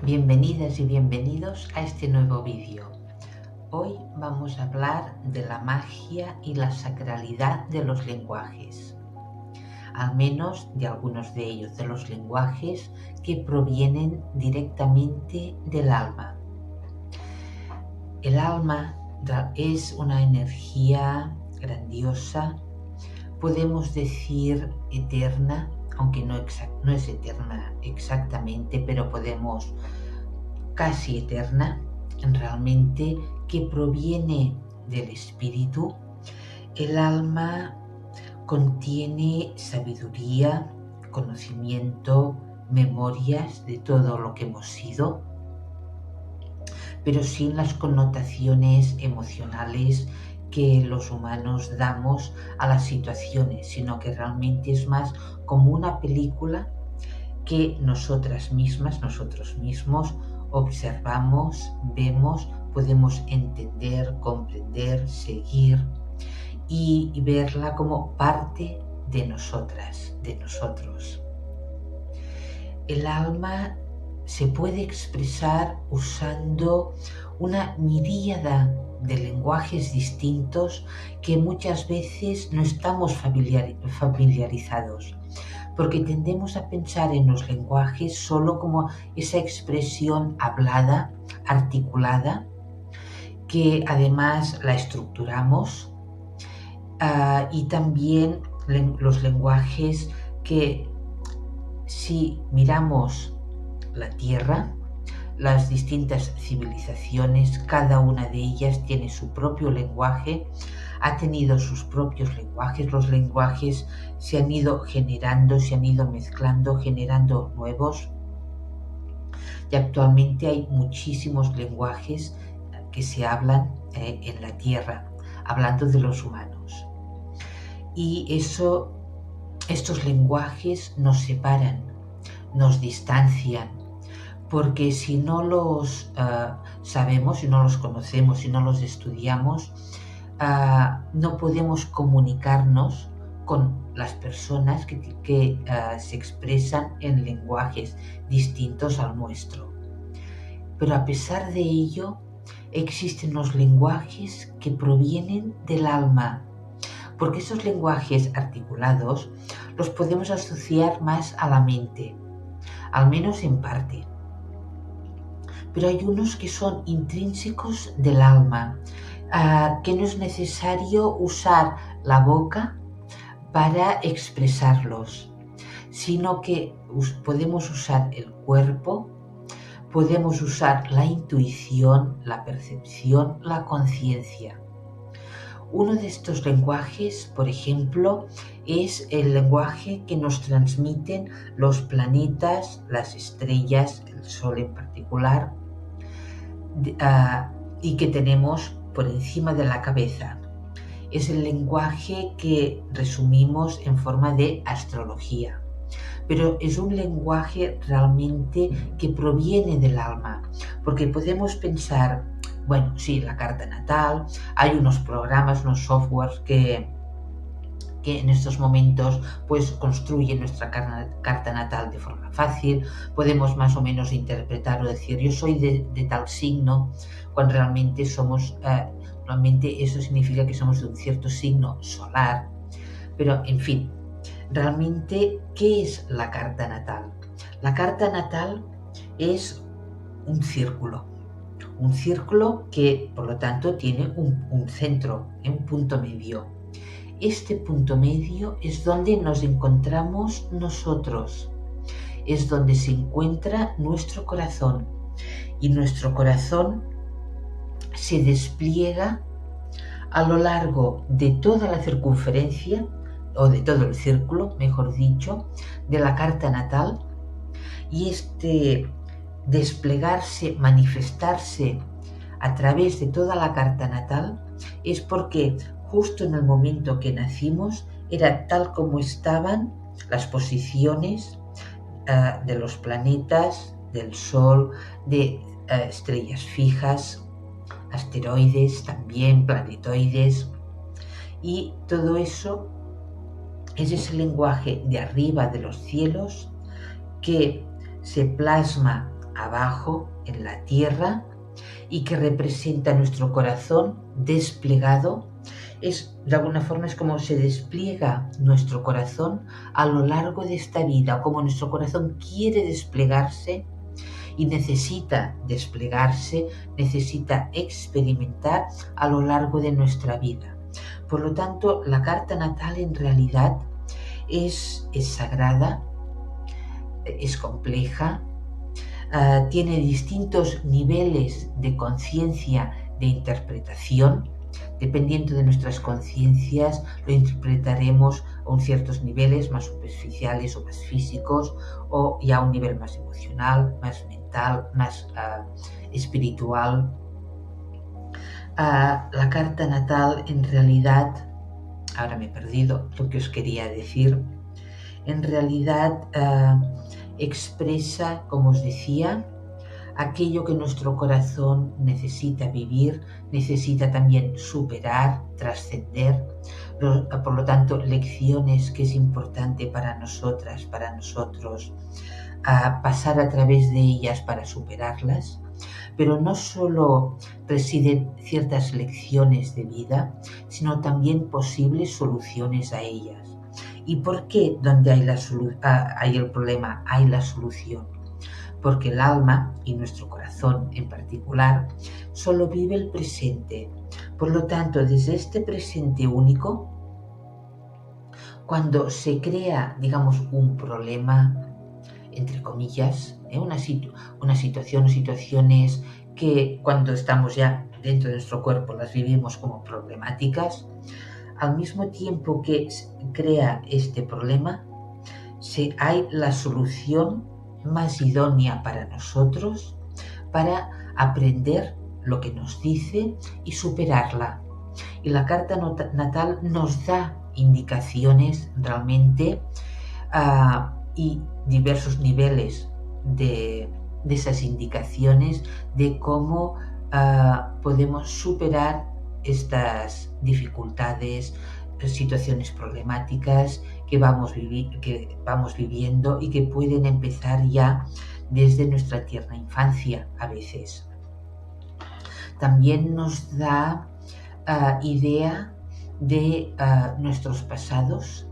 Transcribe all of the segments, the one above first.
Bienvenidas y bienvenidos a este nuevo vídeo. Hoy vamos a hablar de la magia y la sacralidad de los lenguajes, al menos de algunos de ellos, de los lenguajes que provienen directamente del alma. El alma es una energía grandiosa, podemos decir eterna, aunque no es eterna exactamente, pero podemos casi eterna, realmente, que proviene del espíritu. El alma contiene sabiduría, conocimiento, memorias de todo lo que hemos sido, pero sin las connotaciones emocionales que los humanos damos a las situaciones, sino que realmente es más como una película que nosotros mismos observamos, vemos, podemos entender, comprender, seguir y verla como parte de nosotras, de nosotros. El alma se puede expresar usando una miríada de lenguajes distintos que muchas veces no estamos familiarizados, porque tendemos a pensar en los lenguajes solo como esa expresión hablada, articulada, que además la estructuramos, y también los lenguajes que, si miramos la Tierra, las distintas civilizaciones, cada una de ellas tiene su propio lenguaje, ha tenido sus propios lenguajes, los lenguajes se han ido generando, se han ido mezclando, generando nuevos, y actualmente hay muchísimos lenguajes que se hablan en la Tierra, hablando de los humanos. Y estos lenguajes nos separan, nos distancian, porque si no los sabemos, si no los conocemos, si no los estudiamos, no podemos comunicarnos con las personas que se expresan en lenguajes distintos al nuestro. Pero a pesar de ello, existen los lenguajes que provienen del alma, porque esos lenguajes articulados los podemos asociar más a la mente, al menos en parte. Pero hay unos que son intrínsecos del alma, que no es necesario usar la boca para expresarlos, sino que podemos usar el cuerpo, podemos usar la intuición, la percepción, la conciencia. Uno de estos lenguajes, por ejemplo, es el lenguaje que nos transmiten los planetas, las estrellas, el Sol en particular, y que tenemos por encima de la cabeza. Es el lenguaje que resumimos en forma de astrología, pero es un lenguaje realmente que proviene del alma, porque podemos pensar, bueno, sí, la carta natal, hay unos programas, unos softwares que en estos momentos pues construyen nuestra carta natal de forma fácil, podemos más o menos interpretar o decir yo soy de tal signo, cuando realmente normalmente eso significa que somos de un cierto signo solar, pero en fin, realmente, ¿qué es la carta natal? La carta natal es un círculo que por lo tanto tiene un centro, un punto medio. Este punto medio es donde nos encontramos nosotros, es donde se encuentra nuestro corazón, y nuestro corazón se despliega a lo largo de toda la circunferencia, o de todo el círculo, mejor dicho, de la carta natal, y este desplegarse, manifestarse a través de toda la carta natal es porque justo en el momento que nacimos era tal como estaban las posiciones de los planetas, del Sol, de estrellas fijas, asteroides también, planetoides, y todo eso es ese lenguaje de arriba de los cielos que se plasma abajo en la tierra y que representa nuestro corazón desplegado. De alguna forma es como se despliega nuestro corazón a lo largo de esta vida, como nuestro corazón quiere desplegarse y necesita desplegarse, necesita experimentar a lo largo de nuestra vida. Por lo tanto, la carta natal en realidad es sagrada, es compleja, tiene distintos niveles de conciencia de interpretación. Dependiendo de nuestras conciencias, lo interpretaremos a ciertos niveles más superficiales o más físicos, o ya a un nivel más emocional, más mental, más espiritual. La carta natal en realidad, ahora me he perdido lo que os quería decir, en realidad expresa, como os decía, aquello que nuestro corazón necesita vivir, necesita también superar, trascender. Por lo tanto, lecciones que es importante para nosotras, para nosotros, pasar a través de ellas para superarlas. Pero no solo residen ciertas lecciones de vida, sino también posibles soluciones a ellas. ¿Y por qué donde hay el problema hay la solución? Porque el alma, y nuestro corazón en particular, solo vive el presente. Por lo tanto, desde este presente único, cuando se crea, digamos, un problema, entre comillas, una situación o situaciones que cuando estamos ya dentro de nuestro cuerpo las vivimos como problemáticas, al mismo tiempo que crea este problema, hay la solución más idónea para nosotros para aprender lo que nos dice y superarla. Y la carta natal nos da indicaciones realmente y diversos niveles de esas indicaciones de cómo podemos superar estas dificultades, situaciones problemáticas que vamos viviendo y que pueden empezar ya desde nuestra tierna infancia a veces. También nos da idea de nuestros pasados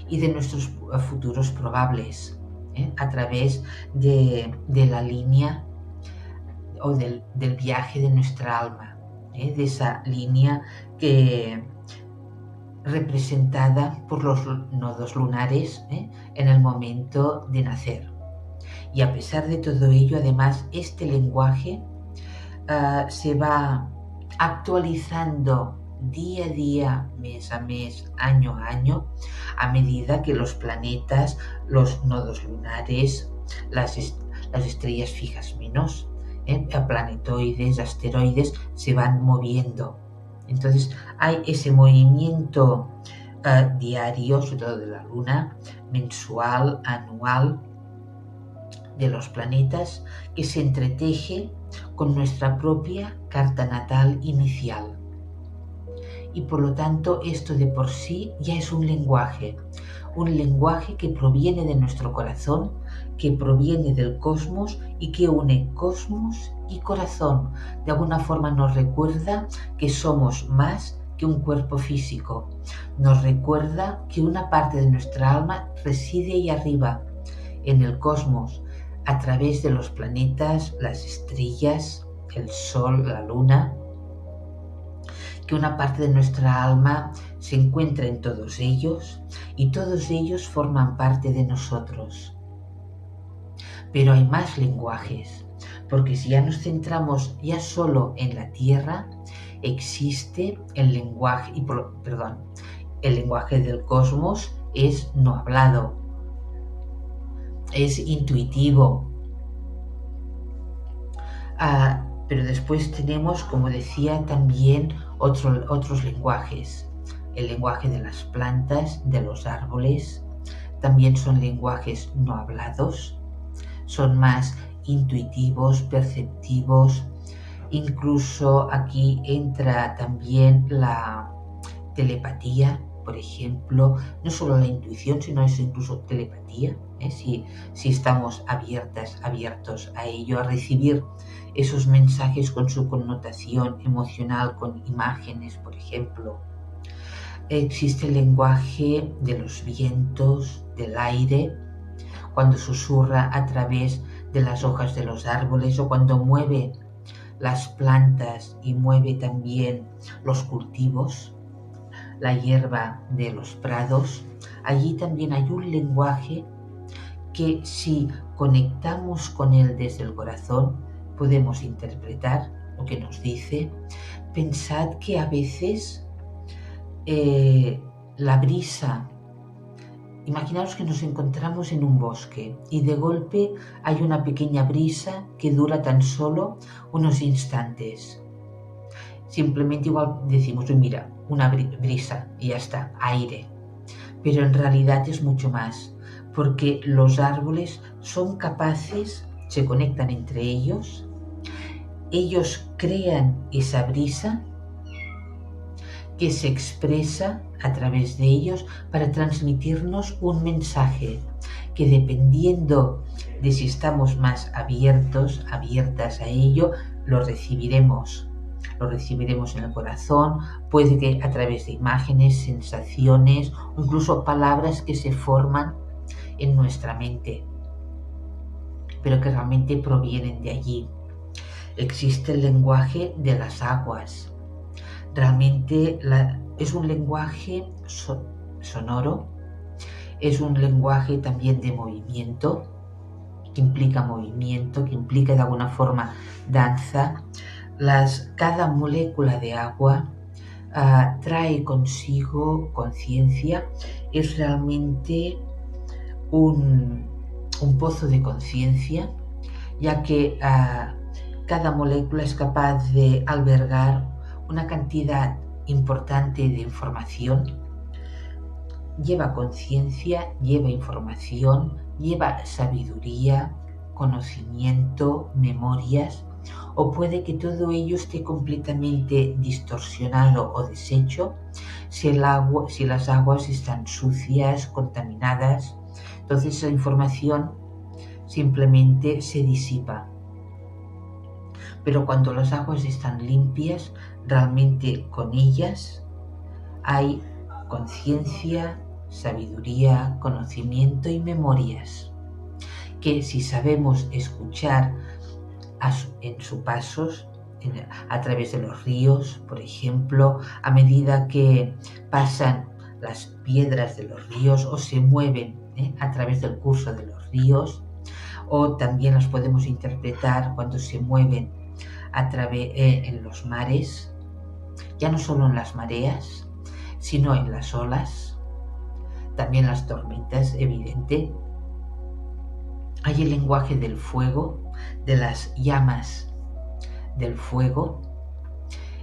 y de nuestros futuros probables, a través de la línea o del viaje de nuestra alma, de esa línea que representada por los nodos lunares en el momento de nacer. Y a pesar de todo ello, además, este lenguaje se va actualizando día a día, mes a mes, año a año, a medida que los planetas, los nodos lunares, las estrellas fijas menos, planetoides, asteroides, se van moviendo. Entonces hay ese movimiento diario, sobre todo de la Luna, mensual, anual, de los planetas, que se entreteje con nuestra propia carta natal inicial. Y por lo tanto esto de por sí ya es un lenguaje que proviene de nuestro corazón, que proviene del cosmos y que une cosmos y corazón. De alguna forma nos recuerda que somos más que un cuerpo físico. Nos recuerda que una parte de nuestra alma reside ahí arriba, en el cosmos, a través de los planetas, las estrellas, el sol, la luna, que una parte de nuestra alma se encuentra en todos ellos y todos ellos forman parte de nosotros. Pero hay más lenguajes, porque si ya nos centramos ya solo en la Tierra, existe el lenguaje, el lenguaje del cosmos es no hablado, es intuitivo. Pero después tenemos, como decía, también otros lenguajes. El lenguaje de las plantas, de los árboles, también son lenguajes no hablados, son más intuitivos, perceptivos. Incluso aquí entra también la telepatía, por ejemplo, no solo la intuición, sino es incluso telepatía, si estamos abiertos a ello, a recibir esos mensajes con su connotación emocional, con imágenes, por ejemplo. Existe el lenguaje de los vientos, del aire, cuando susurra a través de las hojas de los árboles o cuando mueve las plantas y mueve también los cultivos, la hierba de los prados. Allí también hay un lenguaje que si conectamos con él desde el corazón, podemos interpretar lo que nos dice. Pensad que a veces la brisa, imaginaos que nos encontramos en un bosque y de golpe hay una pequeña brisa que dura tan solo unos instantes. Simplemente igual decimos, mira, una brisa y ya está, aire. Pero en realidad es mucho más, porque los árboles son capaces, se conectan entre ellos crean esa brisa que se expresa a través de ellos para transmitirnos un mensaje que, dependiendo de si estamos más abiertas a ello, lo recibiremos en el corazón, puede que a través de imágenes, sensaciones, incluso palabras que se forman en nuestra mente, pero que realmente provienen de allí. Existe el lenguaje de las aguas. Realmente es un lenguaje sonoro, es un lenguaje también de movimiento, que implica de alguna forma danza. Cada molécula de agua trae consigo conciencia, es realmente un pozo de conciencia, ya que cada molécula es capaz de albergar una cantidad importante de información. Lleva conciencia, lleva información, lleva sabiduría, conocimiento, memorias, o puede que todo ello esté completamente distorsionado o deshecho si las aguas están sucias, contaminadas. Entonces esa información simplemente se disipa. Pero cuando las aguas están limpias, realmente con ellas hay conciencia, sabiduría, conocimiento y memorias, que si sabemos escuchar en sus pasos, a través de los ríos, por ejemplo, a medida que pasan las piedras de los ríos o se mueven a través del curso de los ríos, o también las podemos interpretar cuando se mueven en los mares, ya no solo en las mareas, sino en las olas, también las tormentas, evidente. Hay el lenguaje del fuego, de las llamas del fuego.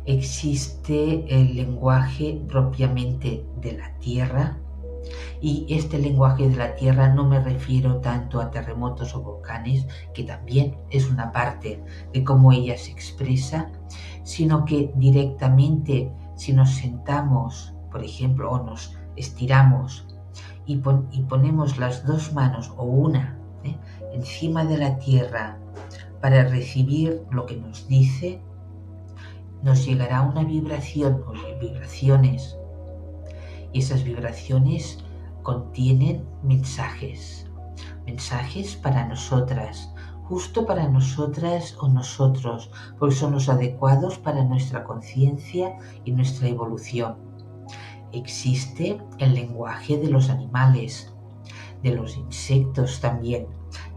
Existe el lenguaje propiamente de la tierra, y este lenguaje de la tierra no me refiero tanto a terremotos o volcanes, que también es una parte de cómo ella se expresa, sino que directamente si nos sentamos, por ejemplo, o nos estiramos y ponemos las dos manos o una encima de la tierra para recibir lo que nos dice, nos llegará una vibración o vibraciones, y esas vibraciones contienen mensajes para nosotras, justo para nosotras o nosotros, porque son los adecuados para nuestra conciencia y nuestra evolución. Existe el lenguaje de los animales, de los insectos también,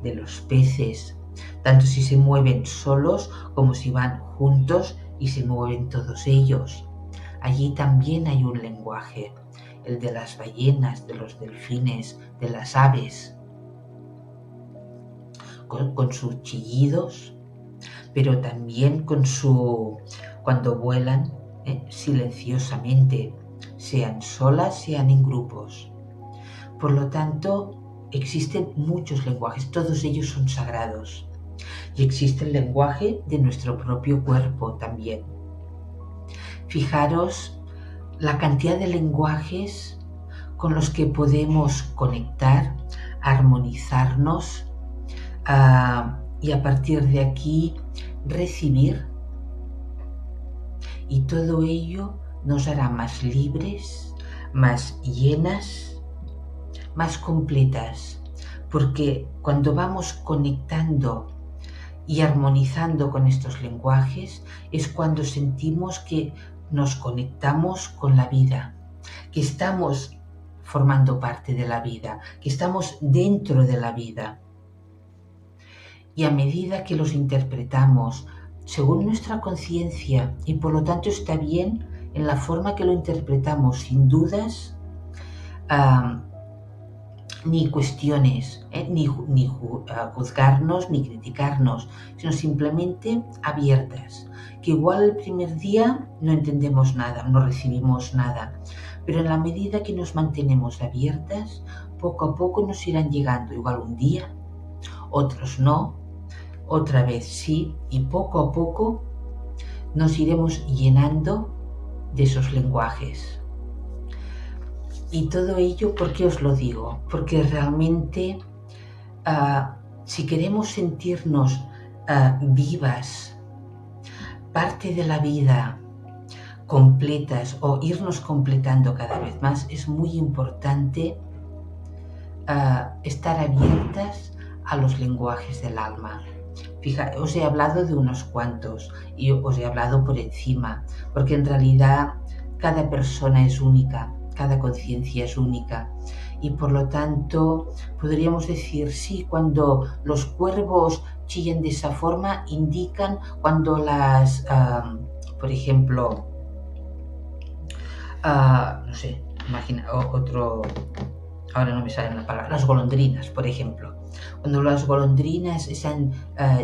de los peces, tanto si se mueven solos como si van juntos y se mueven todos ellos. Allí también hay un lenguaje, el de las ballenas, de los delfines, de las aves, con sus chillidos, pero también cuando vuelan silenciosamente, sean solas, sean en grupos. Por lo tanto, existen muchos lenguajes, todos ellos son sagrados. Y existe el lenguaje de nuestro propio cuerpo también. Fijaros la cantidad de lenguajes con los que podemos conectar, armonizarnos y a partir de aquí recibir, y todo ello nos hará más libres, más llenas, más completas, porque cuando vamos conectando y armonizando con estos lenguajes es cuando sentimos que nos conectamos con la vida, que estamos formando parte de la vida, que estamos dentro de la vida. Y a medida que los interpretamos según nuestra conciencia, y por lo tanto está bien en la forma que lo interpretamos, sin dudas, ni cuestiones, ni juzgarnos ni criticarnos, sino simplemente abiertas. Que igual el primer día no entendemos nada, no recibimos nada, pero en la medida que nos mantenemos abiertas, poco a poco nos irán llegando, igual un día, otros no, otra vez sí, y poco a poco nos iremos llenando de esos lenguajes. Y todo ello, ¿por qué os lo digo? Porque realmente si queremos sentirnos vivas, parte de la vida, completas o irnos completando cada vez más, es muy importante estar abiertas a los lenguajes del alma. Fíjate, os he hablado de unos cuantos y os he hablado por encima, porque en realidad cada persona es única, cada conciencia es única, y por lo tanto podríamos decir, sí, cuando los cuervos chillan de esa forma, indican cuando las, por ejemplo, no sé, imagina otro, ahora no me sale la palabra, las golondrinas, por ejemplo. Cuando las golondrinas están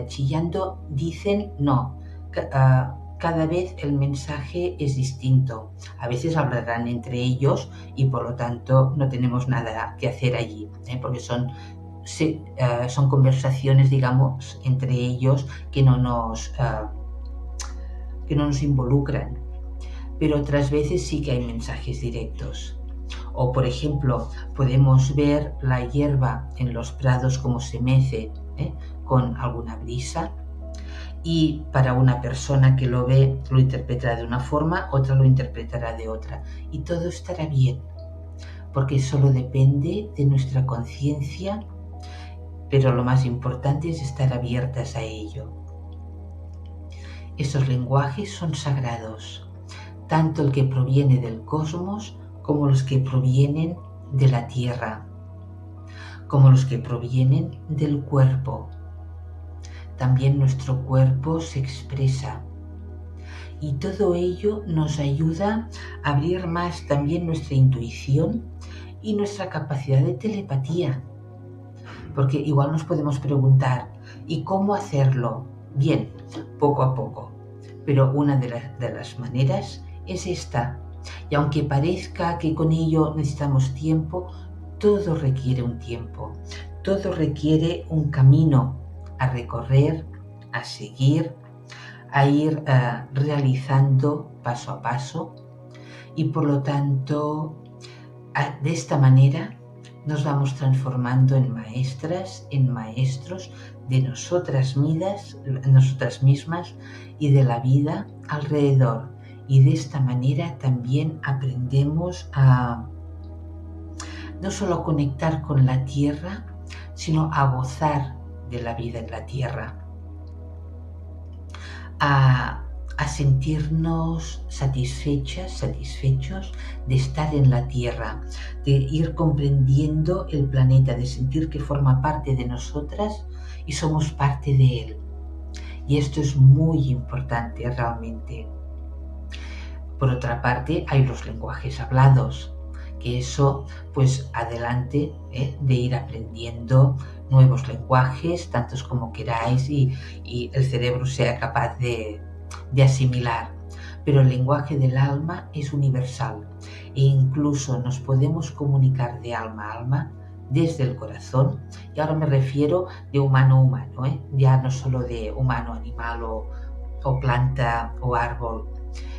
chillando, dicen no, cada vez el mensaje es distinto. A veces hablarán entre ellos y por lo tanto no tenemos nada que hacer allí, porque son conversaciones, digamos, entre ellos que no nos involucran. Pero otras veces sí que hay mensajes directos. O, por ejemplo, podemos ver la hierba en los prados como se mece con alguna brisa, y para una persona que lo ve lo interpretará de una forma, otra lo interpretará de otra, y todo estará bien, porque solo depende de nuestra conciencia, pero lo más importante es estar abiertas a ello. Estos lenguajes son sagrados, tanto el que proviene del cosmos como los que provienen de la tierra, como los que provienen del cuerpo. También nuestro cuerpo se expresa y todo ello nos ayuda a abrir más también nuestra intuición y nuestra capacidad de telepatía, porque igual nos podemos preguntar, ¿y cómo hacerlo? Bien, poco a poco, pero una de las maneras es esta. Y aunque parezca que con ello necesitamos tiempo, todo requiere un tiempo, todo requiere un camino a recorrer, a seguir, a ir realizando paso a paso, y por lo tanto, de esta manera nos vamos transformando en maestras, en maestros de nosotras mismas y de la vida alrededor. Y de esta manera también aprendemos a no solo conectar con la tierra, sino a gozar de la vida en la tierra, a sentirnos satisfechos de estar en la tierra, de ir comprendiendo el planeta, de sentir que forma parte de nosotras y somos parte de él. Y esto es muy importante realmente. Por otra parte, hay los lenguajes hablados, que eso, pues adelante, de ir aprendiendo nuevos lenguajes, tantos como queráis, y el cerebro sea capaz de asimilar. Pero el lenguaje del alma es universal e incluso nos podemos comunicar de alma a alma desde el corazón, y ahora me refiero de humano a humano, ya no solo de humano a animal o planta o árbol,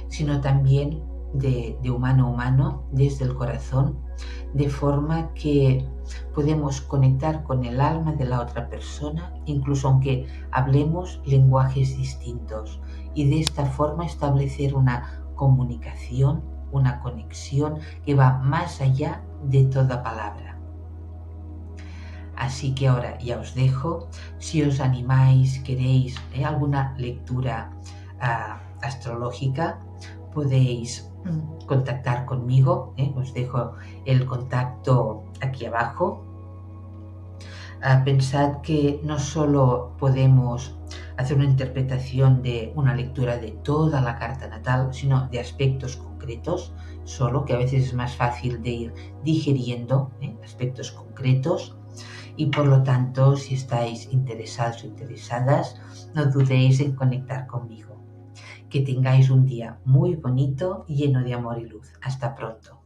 sino también de humano a humano, desde el corazón, de forma que podemos conectar con el alma de la otra persona, incluso aunque hablemos lenguajes distintos, y de esta forma establecer una comunicación, una conexión que va más allá de toda palabra. Así que ahora ya os dejo. Si os animáis, queréis alguna lectura astrológica, podéis contactar conmigo. Os dejo el contacto aquí abajo. Pensad que no solo podemos hacer una interpretación de una lectura de toda la carta natal, sino de aspectos concretos, solo que a veces es más fácil de ir digiriendo aspectos concretos. Y por lo tanto, si estáis interesados o interesadas, no dudéis en conectar conmigo. Que tengáis un día muy bonito, lleno de amor y luz. Hasta pronto.